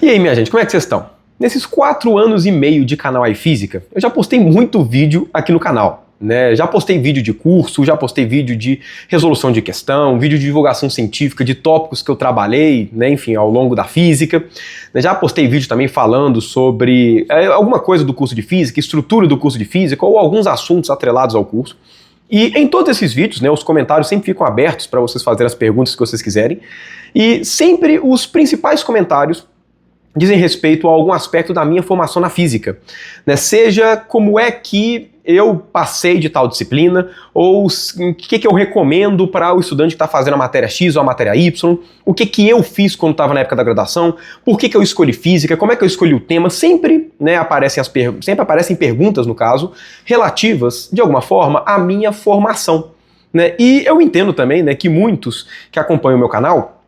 E aí, minha gente, como é que vocês estão? Nesses 4 anos e meio de canal iFísica, eu já postei muito vídeo aqui no canal, né? Já postei vídeo de curso, já postei vídeo de resolução de questão, vídeo de divulgação científica de tópicos que eu trabalhei, né? Enfim, ao longo da física. Já postei vídeo também falando sobre alguma coisa do curso de física, estrutura do curso de física ou alguns assuntos atrelados ao curso. E em todos esses vídeos, né, os comentários sempre ficam abertos para vocês fazerem as perguntas que vocês quiserem. E sempre os principais comentários dizem respeito a algum aspecto da minha formação na física, né? Seja como é que eu passei de tal disciplina, ou o que eu recomendo para o estudante que está fazendo a matéria X ou a matéria Y, o que eu fiz quando estava na época da graduação, por que eu escolhi física, como é que eu escolhi o tema, sempre, né, sempre aparecem perguntas, no caso, relativas, de alguma forma, à minha formação, né? E eu entendo também, né, que muitos que acompanham o meu canal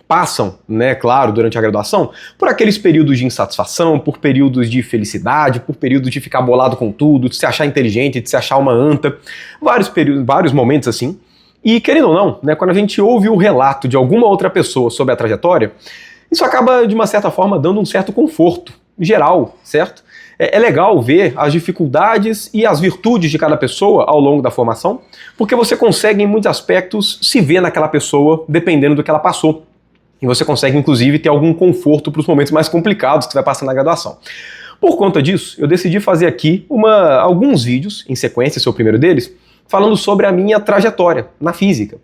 passam, né, claro, durante a graduação, por aqueles períodos de insatisfação, por períodos de felicidade, por períodos de ficar bolado com tudo, de se achar inteligente, de se achar uma anta, vários períodos, vários momentos assim. E querendo ou não, né, quando a gente ouve o relato de alguma outra pessoa sobre a trajetória, isso acaba, de uma certa forma, dando um certo conforto geral, certo? É legal ver as dificuldades e as virtudes de cada pessoa ao longo da formação, porque você consegue, em muitos aspectos, se ver naquela pessoa, dependendo do que ela passou. E você consegue, inclusive, ter algum conforto para os momentos mais complicados que você vai passar na graduação. Por conta disso, eu decidi fazer aqui alguns vídeos, em sequência, esse é o primeiro deles, falando sobre a minha trajetória na física.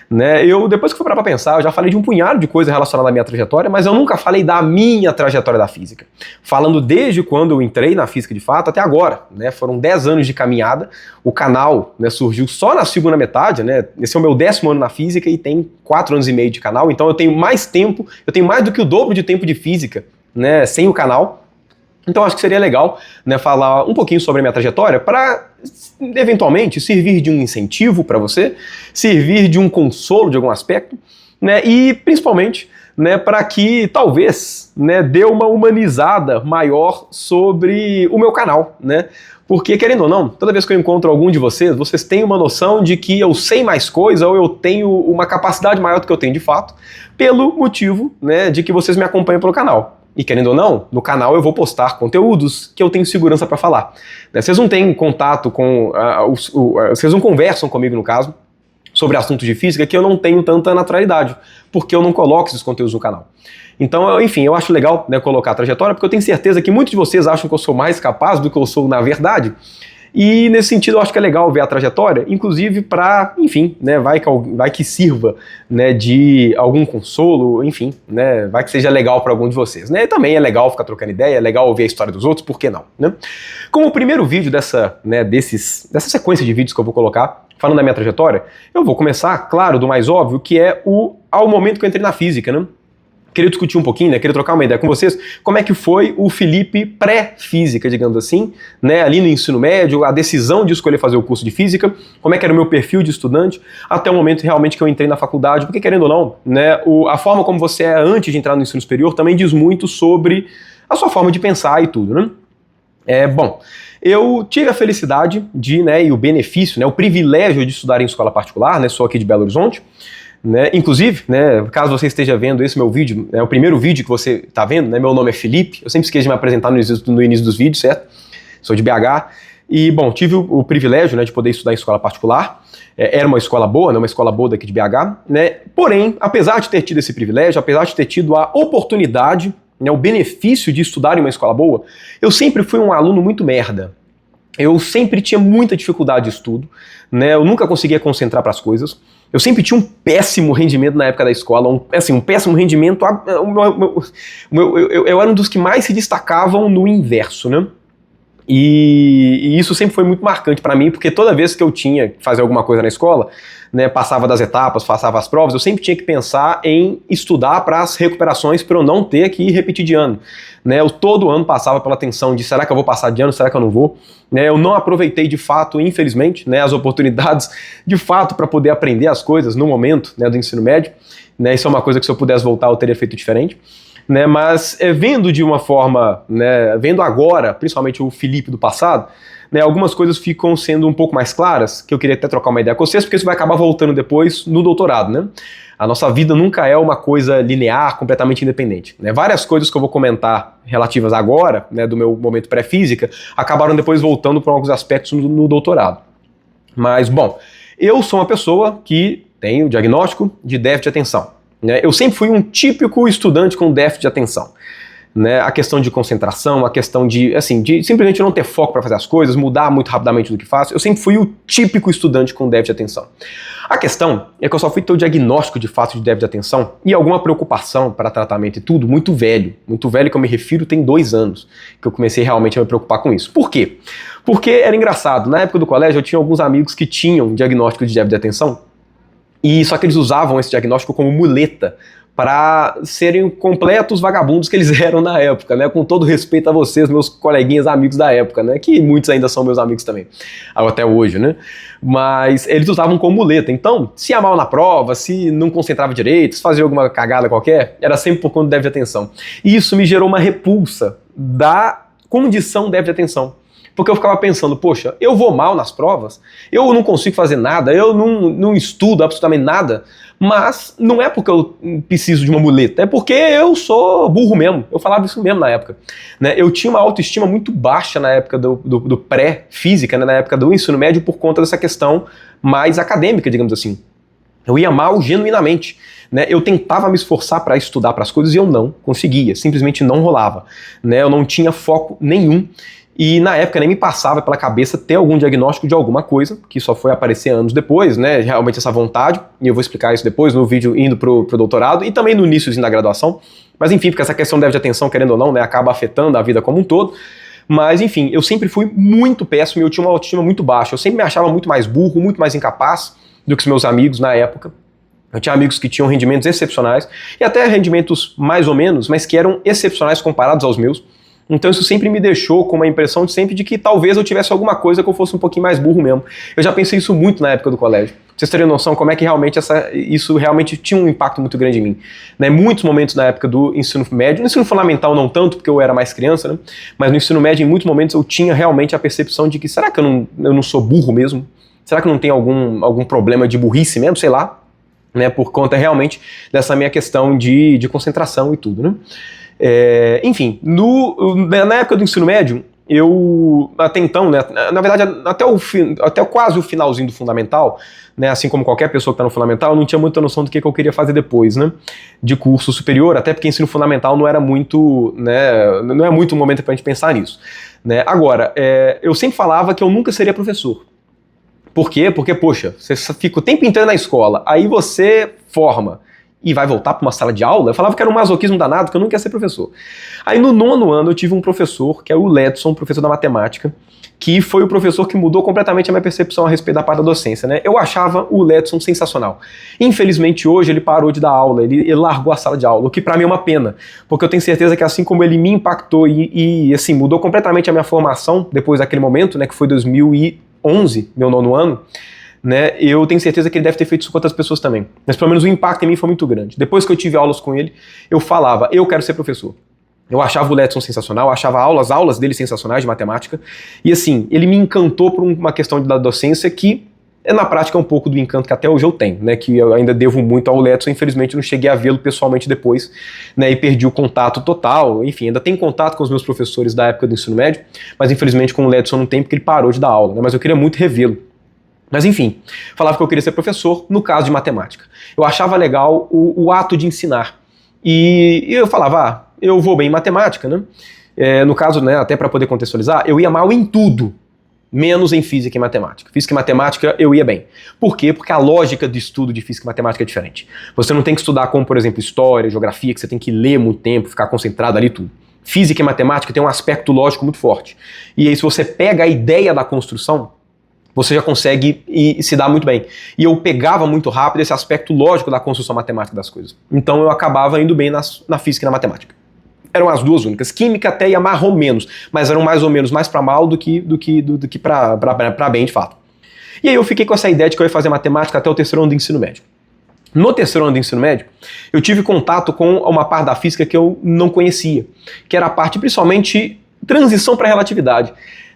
Né? Depois que fui parar para pensar, eu já falei de um punhado de coisas relacionadas à minha trajetória, mas eu nunca falei da minha trajetória da física. Falando desde quando eu entrei na física de fato até agora. Né? Foram 10 anos de caminhada, o canal, né, surgiu só na segunda metade, né? Esse é o meu 10º ano na física e tem 4 anos e meio de canal, então eu tenho mais tempo, eu tenho mais do que o dobro de tempo de física, né, sem o canal. Então acho que seria legal, né, falar um pouquinho sobre a minha trajetória para, eventualmente, servir de um incentivo para você, servir de um consolo de algum aspecto, né, e principalmente, né, para que talvez, né, dê uma humanizada maior sobre o meu canal, né? Porque, querendo ou não, toda vez que eu encontro algum de vocês têm uma noção de que eu sei mais coisa ou eu tenho uma capacidade maior do que eu tenho de fato, pelo motivo, né, de que vocês me acompanham pelo canal. E querendo ou não, no canal eu vou postar conteúdos que eu tenho segurança para falar. Vocês não têm contato com... vocês não conversam comigo, no caso, sobre assuntos de física que eu não tenho tanta naturalidade, porque eu não coloco esses conteúdos no canal. Então, enfim, eu acho legal, né, colocar a trajetória, porque eu tenho certeza que muitos de vocês acham que eu sou mais capaz do que eu sou na verdade. E nesse sentido eu acho que é legal ver a trajetória, inclusive para, enfim, né, vai que sirva, né, de algum consolo, enfim, né, vai que seja legal para algum de vocês, né? E também é legal ficar trocando ideia, é legal ouvir a história dos outros, por que não, né? Como o primeiro vídeo dessa sequência de vídeos que eu vou colocar, falando da minha trajetória, eu vou começar, claro, do mais óbvio, que é ao momento que eu entrei na física, né? Queria discutir um pouquinho, né? Queria trocar uma ideia com vocês, como é que foi o Felipe pré-física, digamos assim, né? Ali no ensino médio, a decisão de escolher fazer o curso de física, como é que era o meu perfil de estudante, até o momento realmente que eu entrei na faculdade, porque querendo ou não, né? A forma como você é antes de entrar no ensino superior também diz muito sobre a sua forma de pensar e tudo, né? Bom, eu tive a felicidade de, né, e o benefício, né, o privilégio de estudar em escola particular, né? Sou aqui de Belo Horizonte. Né? Inclusive, né, caso você esteja vendo esse meu vídeo, é o primeiro vídeo que você está vendo, né, meu nome é Felipe, eu sempre esqueço de me apresentar no início dos vídeos, certo? Sou de BH e, bom, tive o privilégio, né, de poder estudar em escola particular, era uma escola boa, né, uma escola boa daqui de BH, né, porém, apesar de ter tido esse privilégio, apesar de ter tido a oportunidade, né, o benefício de estudar em uma escola boa, eu sempre fui um aluno muito merda. Eu sempre tinha muita dificuldade de estudo, né? Eu nunca conseguia concentrar para as coisas. Eu sempre tinha um péssimo rendimento na época da escola, um péssimo rendimento. Eu era um dos que mais se destacavam no inverso, né? E isso sempre foi muito marcante para mim, porque toda vez que eu tinha que fazer alguma coisa na escola, né, passava das etapas, passava as provas, eu sempre tinha que pensar em estudar para as recuperações para eu não ter que repetir de ano. Né, eu todo ano passava pela tensão de será que eu vou passar de ano, será que eu não vou? Né, eu não aproveitei de fato, infelizmente, né, as oportunidades de fato para poder aprender as coisas no momento, né, do ensino médio. Né, isso é uma coisa que se eu pudesse voltar eu teria feito diferente. Né, mas vendo de uma forma, né, vendo agora, principalmente o Felipe do passado, né, algumas coisas ficam sendo um pouco mais claras, que eu queria até trocar uma ideia com vocês, porque isso vai acabar voltando depois no doutorado, né? A nossa vida nunca é uma coisa linear, completamente independente, né? Várias coisas que eu vou comentar relativas agora, né, do meu momento pré-física, acabaram depois voltando para alguns aspectos no doutorado. Mas, bom, eu sou uma pessoa que tem o diagnóstico de déficit de atenção, né? Eu sempre fui um típico estudante com déficit de atenção. Né, a questão de concentração, a questão de, assim, de simplesmente não ter foco para fazer as coisas, mudar muito rapidamente do que faço. Eu sempre fui o típico estudante com déficit de atenção. A questão é que eu só fui ter o diagnóstico de fato de déficit de atenção e alguma preocupação para tratamento e tudo muito velho que eu me refiro tem 2 anos que eu comecei realmente a me preocupar com isso. Por quê? Porque era engraçado, na época do colégio eu tinha alguns amigos que tinham diagnóstico de déficit de atenção e só que eles usavam esse diagnóstico como muleta para serem completos vagabundos que eles eram na época, né? Com todo respeito a vocês, meus coleguinhas amigos da época, né? Que muitos ainda são meus amigos também, até hoje, né? Mas eles usavam como muleta. Então, se ia mal na prova, se não concentrava direito, se fazia alguma cagada qualquer, era sempre por conta do déficit de atenção. E isso me gerou uma repulsa da condição déficit de atenção. Porque eu ficava pensando, poxa, eu vou mal nas provas, eu não consigo fazer nada, eu não estudo absolutamente nada, mas não é porque eu preciso de uma muleta, é porque eu sou burro mesmo. Eu falava isso mesmo na época. Né? Eu tinha uma autoestima muito baixa na época do pré-física, né? Na época do ensino médio, por conta dessa questão mais acadêmica, digamos assim. Eu ia mal genuinamente. Né? Eu tentava me esforçar para estudar para as coisas e eu não conseguia, simplesmente não rolava. Né? Eu não tinha foco nenhum. E na época nem me passava pela cabeça ter algum diagnóstico de alguma coisa, que só foi aparecer anos depois, né? Realmente essa vontade, e eu vou explicar isso depois no vídeo indo pro doutorado e também no iníciozinho da graduação. Mas enfim, porque essa questão de déficit de atenção, querendo ou não, né, acaba afetando a vida como um todo. Mas enfim, eu sempre fui muito péssimo e eu tinha uma autoestima muito baixa. Eu sempre me achava muito mais burro, muito mais incapaz do que os meus amigos na época. Eu tinha amigos que tinham rendimentos excepcionais, e até rendimentos mais ou menos, mas que eram excepcionais comparados aos meus. Então isso sempre me deixou com uma impressão de que talvez eu tivesse alguma coisa que eu fosse um pouquinho mais burro mesmo. Eu já pensei isso muito na época do colégio. Pra vocês terem noção como é que realmente isso realmente tinha um impacto muito grande em mim. Né? Muitos momentos na época do ensino médio, no ensino fundamental não tanto, porque eu era mais criança, né? Mas no ensino médio, em muitos momentos, eu tinha realmente a percepção de que será que eu não sou burro mesmo? Será que eu não tenho algum problema de burrice mesmo? Sei lá. Né? Por conta realmente dessa minha questão de concentração e tudo, né? Enfim, na época do ensino médio, eu até então, né, na verdade até quase o finalzinho do fundamental, né, assim como qualquer pessoa que está no fundamental, eu não tinha muita noção do que eu queria fazer depois, né, de curso superior, até porque ensino fundamental não era muito, né, não é muito o momento para a gente pensar nisso. Né. Agora, eu sempre falava que eu nunca seria professor. Por quê? Porque, poxa, você fica o tempo inteiro na escola, aí você forma e vai voltar para uma sala de aula. Eu falava que era um masoquismo danado, que eu nunca ia ser professor. Aí no 9º ano eu tive um professor, que é o Ledson, professor da matemática, que foi o professor que mudou completamente a minha percepção a respeito da parte da docência, né? Eu achava o Ledson sensacional. Infelizmente hoje ele parou de dar aula, ele largou a sala de aula, o que para mim é uma pena, porque eu tenho certeza que assim como ele me impactou e assim, mudou completamente a minha formação depois daquele momento, né, que foi 2011, meu 9º ano, né, eu tenho certeza que ele deve ter feito isso com outras pessoas também. Mas pelo menos o impacto em mim foi muito grande. Depois que eu tive aulas com ele, eu falava, eu quero ser professor. Eu achava o Ledson sensacional, eu achava as aulas dele sensacionais de matemática. E assim, ele me encantou por uma questão da docência que, na prática, é um pouco do encanto que até hoje eu tenho, né, que eu ainda devo muito ao Ledson. Infelizmente eu não cheguei a vê-lo pessoalmente depois, né, e perdi o contato total. Enfim, ainda tenho contato com os meus professores da época do ensino médio, mas infelizmente com o Ledson não tem porque ele parou de dar aula, né, mas eu queria muito revê-lo. Mas enfim, falava que eu queria ser professor, no caso de matemática. Eu achava legal o ato de ensinar. E eu falava, eu vou bem em matemática, né? No caso, né, até para poder contextualizar, eu ia mal em tudo, menos em física e matemática. Física e matemática eu ia bem. Por quê? Porque a lógica do estudo de física e matemática é diferente. Você não tem que estudar como, por exemplo, história, geografia, que você tem que ler muito tempo, ficar concentrado ali tudo. Física e matemática tem um aspecto lógico muito forte. E aí se você pega a ideia da construção, você já consegue se dar muito bem. E eu pegava muito rápido esse aspecto lógico da construção matemática das coisas. Então eu acabava indo bem na física e na matemática. Eram as duas únicas. Química até ia mais ou menos, mas eram mais ou menos mais para mal do que para bem, de fato. E aí eu fiquei com essa ideia de que eu ia fazer matemática até o 3º ano do ensino médio. No 3º ano do ensino médio, eu tive contato com uma parte da física que eu não conhecia, que era a parte principalmente transição para relatividade.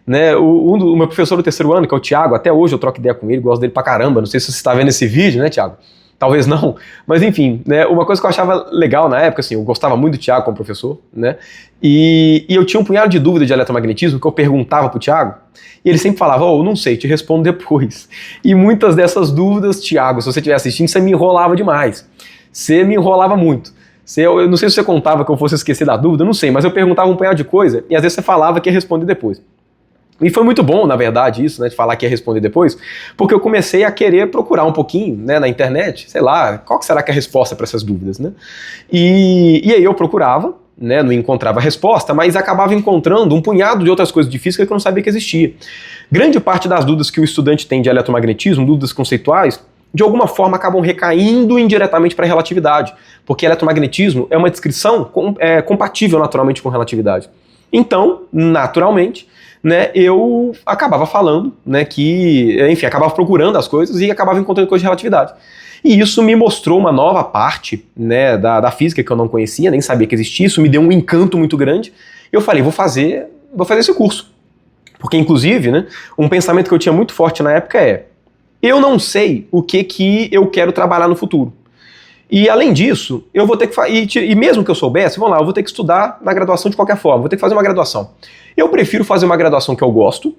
né? O meu professor do terceiro ano, que é o Thiago, até hoje eu troco ideia com ele, gosto dele pra caramba, não sei se você está vendo esse vídeo, né, Thiago? Talvez não, mas enfim, né, uma coisa que eu achava legal na época, assim, eu gostava muito do Thiago como professor, né, e eu tinha um punhado de dúvida de eletromagnetismo que eu perguntava pro Thiago, e ele sempre falava, eu não sei, te respondo depois. E muitas dessas dúvidas, Thiago, se você estiver assistindo, você me enrolava demais, você me enrolava muito. Eu não sei se você contava que eu fosse esquecer da dúvida, eu não sei, mas eu perguntava um punhado de coisa, e às vezes você falava que ia responder depois. E foi muito bom, na verdade, isso, né, de falar que ia responder depois, porque eu comecei a querer procurar um pouquinho, né, na internet, sei lá, qual que será que é a resposta para essas dúvidas, né? E aí eu procurava, né, não encontrava a resposta, mas acabava encontrando um punhado de outras coisas de física que eu não sabia que existia. Grande parte das dúvidas que o estudante tem de eletromagnetismo, dúvidas conceituais, de alguma forma acabam recaindo indiretamente para a relatividade, porque eletromagnetismo é uma descrição compatível naturalmente com relatividade. Então, naturalmente, né, eu acabava falando, né, que, enfim, acabava procurando as coisas e acabava encontrando coisas de relatividade. E isso me mostrou uma nova parte, né, da física que eu não conhecia, nem sabia que existia, isso me deu um encanto muito grande. E eu falei, vou fazer esse curso. Porque, inclusive, né, um pensamento que eu tinha muito forte na época eu não sei o que eu quero trabalhar no futuro. E além disso, eu vou ter que e mesmo que eu soubesse, vamos lá, eu vou ter que estudar na graduação de qualquer forma, vou ter que fazer uma graduação. Eu prefiro fazer uma graduação que eu gosto,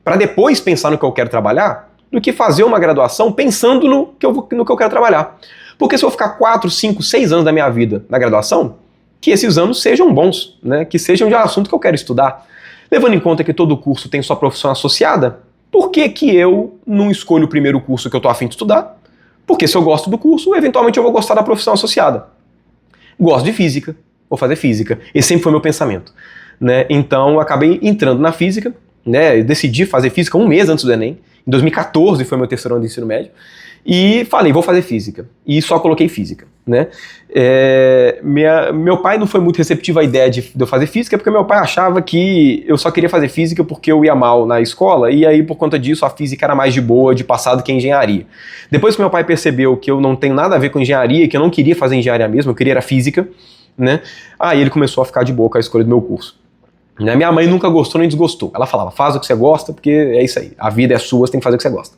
para depois pensar no que eu quero trabalhar, do que fazer uma graduação pensando no que eu quero trabalhar. Porque se eu ficar 4, 5, 6 anos da minha vida na graduação, que esses anos sejam bons, né, que sejam de um assunto que eu quero estudar. Levando em conta que todo curso tem sua profissão associada, por que eu não escolho o primeiro curso que eu estou a fim de estudar? Porque se eu gosto do curso, eventualmente eu vou gostar da profissão associada. Gosto de física, vou fazer física. Esse sempre foi meu pensamento, né? Então eu acabei entrando na física, né? Eu decidi fazer física um mês antes do Enem. Em 2014 foi meu terceiro ano de ensino médio. E falei, vou fazer física. E só coloquei física, né? Meu pai não foi muito receptivo à ideia de eu fazer física, porque meu pai achava que eu só queria fazer física porque eu ia mal na escola, e aí por conta disso a física era mais de boa de passado que a engenharia. Depois que meu pai percebeu que eu não tenho nada a ver com engenharia, que eu não queria fazer engenharia mesmo, eu queria era física, né? Aí ele começou a ficar de boa com a escolha do meu curso. Minha mãe nunca gostou nem desgostou. Ela falava, faz o que você gosta, porque é isso aí. A vida é sua, você tem que fazer o que você gosta.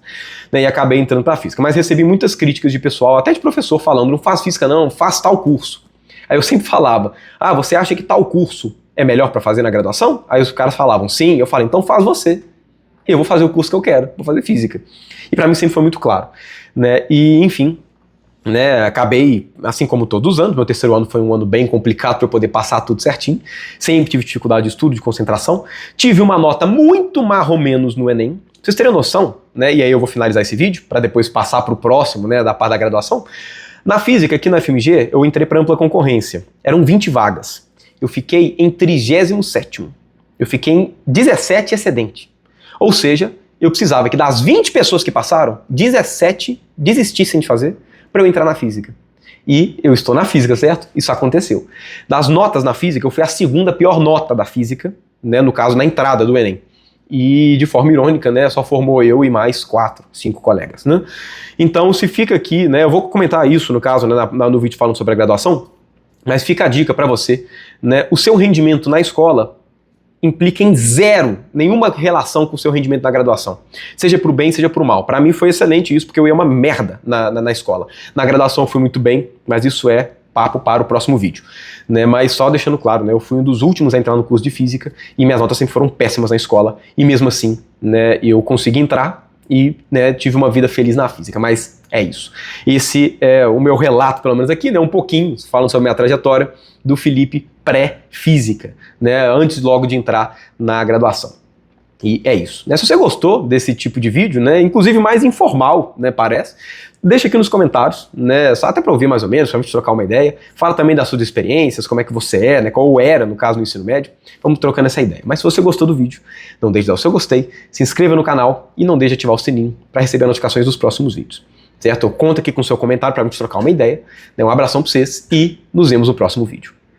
E acabei entrando pra física. Mas recebi muitas críticas de pessoal, até de professor, falando, não faz física não, faz tal curso. Aí eu sempre falava, você acha que tal curso é melhor pra fazer na graduação? Aí os caras falavam, sim. Eu falei, então faz você. Eu vou fazer o curso que eu quero, vou fazer física. E pra mim sempre foi muito claro, né? E, enfim, né, acabei, assim como todos os anos, meu terceiro ano foi um ano bem complicado para eu poder passar tudo certinho, sempre tive dificuldade de estudo, de concentração, tive uma nota muito mais ou menos no Enem, pra vocês terem noção, né, e aí eu vou finalizar esse vídeo, para depois passar para o próximo, né, da parte da graduação. Na física, aqui na FMG, eu entrei para ampla concorrência, eram 20 vagas, eu fiquei em 37º, eu fiquei em 17 excedente, ou seja, eu precisava que das 20 pessoas que passaram, 17 desistissem de fazer, para eu entrar na física. E eu estou na física, certo? Isso aconteceu. Das notas na física, eu fui a segunda pior nota da física, né, no caso, na entrada do Enem. E, de forma irônica, né, só formou eu e mais 4, 5 colegas, né? Então, se fica aqui, né, eu vou comentar isso, no caso, né, no vídeo falando sobre a graduação, mas fica a dica para você, né, o seu rendimento na escola implica em zero, nenhuma relação com o seu rendimento na graduação. Seja pro bem, seja pro mal. Para mim foi excelente isso, porque eu ia uma merda na escola. Na graduação eu fui muito bem, mas isso é papo para o próximo vídeo. Né? Mas só deixando claro, né, eu fui um dos últimos a entrar no curso de física e minhas notas sempre foram péssimas na escola. E mesmo assim, né, eu consegui entrar e, né, tive uma vida feliz na física. Mas é isso. Esse é o meu relato, pelo menos aqui, né, um pouquinho, falando sobre a minha trajetória do Felipe pré-física, né, antes logo de entrar na graduação. E é isso. Né, se você gostou desse tipo de vídeo, né, inclusive mais informal, né, parece, deixa aqui nos comentários, né, só até para ouvir mais ou menos, para a gente trocar uma ideia. Fala também das suas experiências, como é que você é, né, qual era, no caso, no ensino médio. Vamos trocando essa ideia. Mas se você gostou do vídeo, não deixe de dar o seu gostei, se inscreva no canal e não deixe de ativar o sininho para receber as notificações dos próximos vídeos. Certo? Conta aqui com o seu comentário para a gente trocar uma ideia. Né, um abração para vocês e nos vemos no próximo vídeo.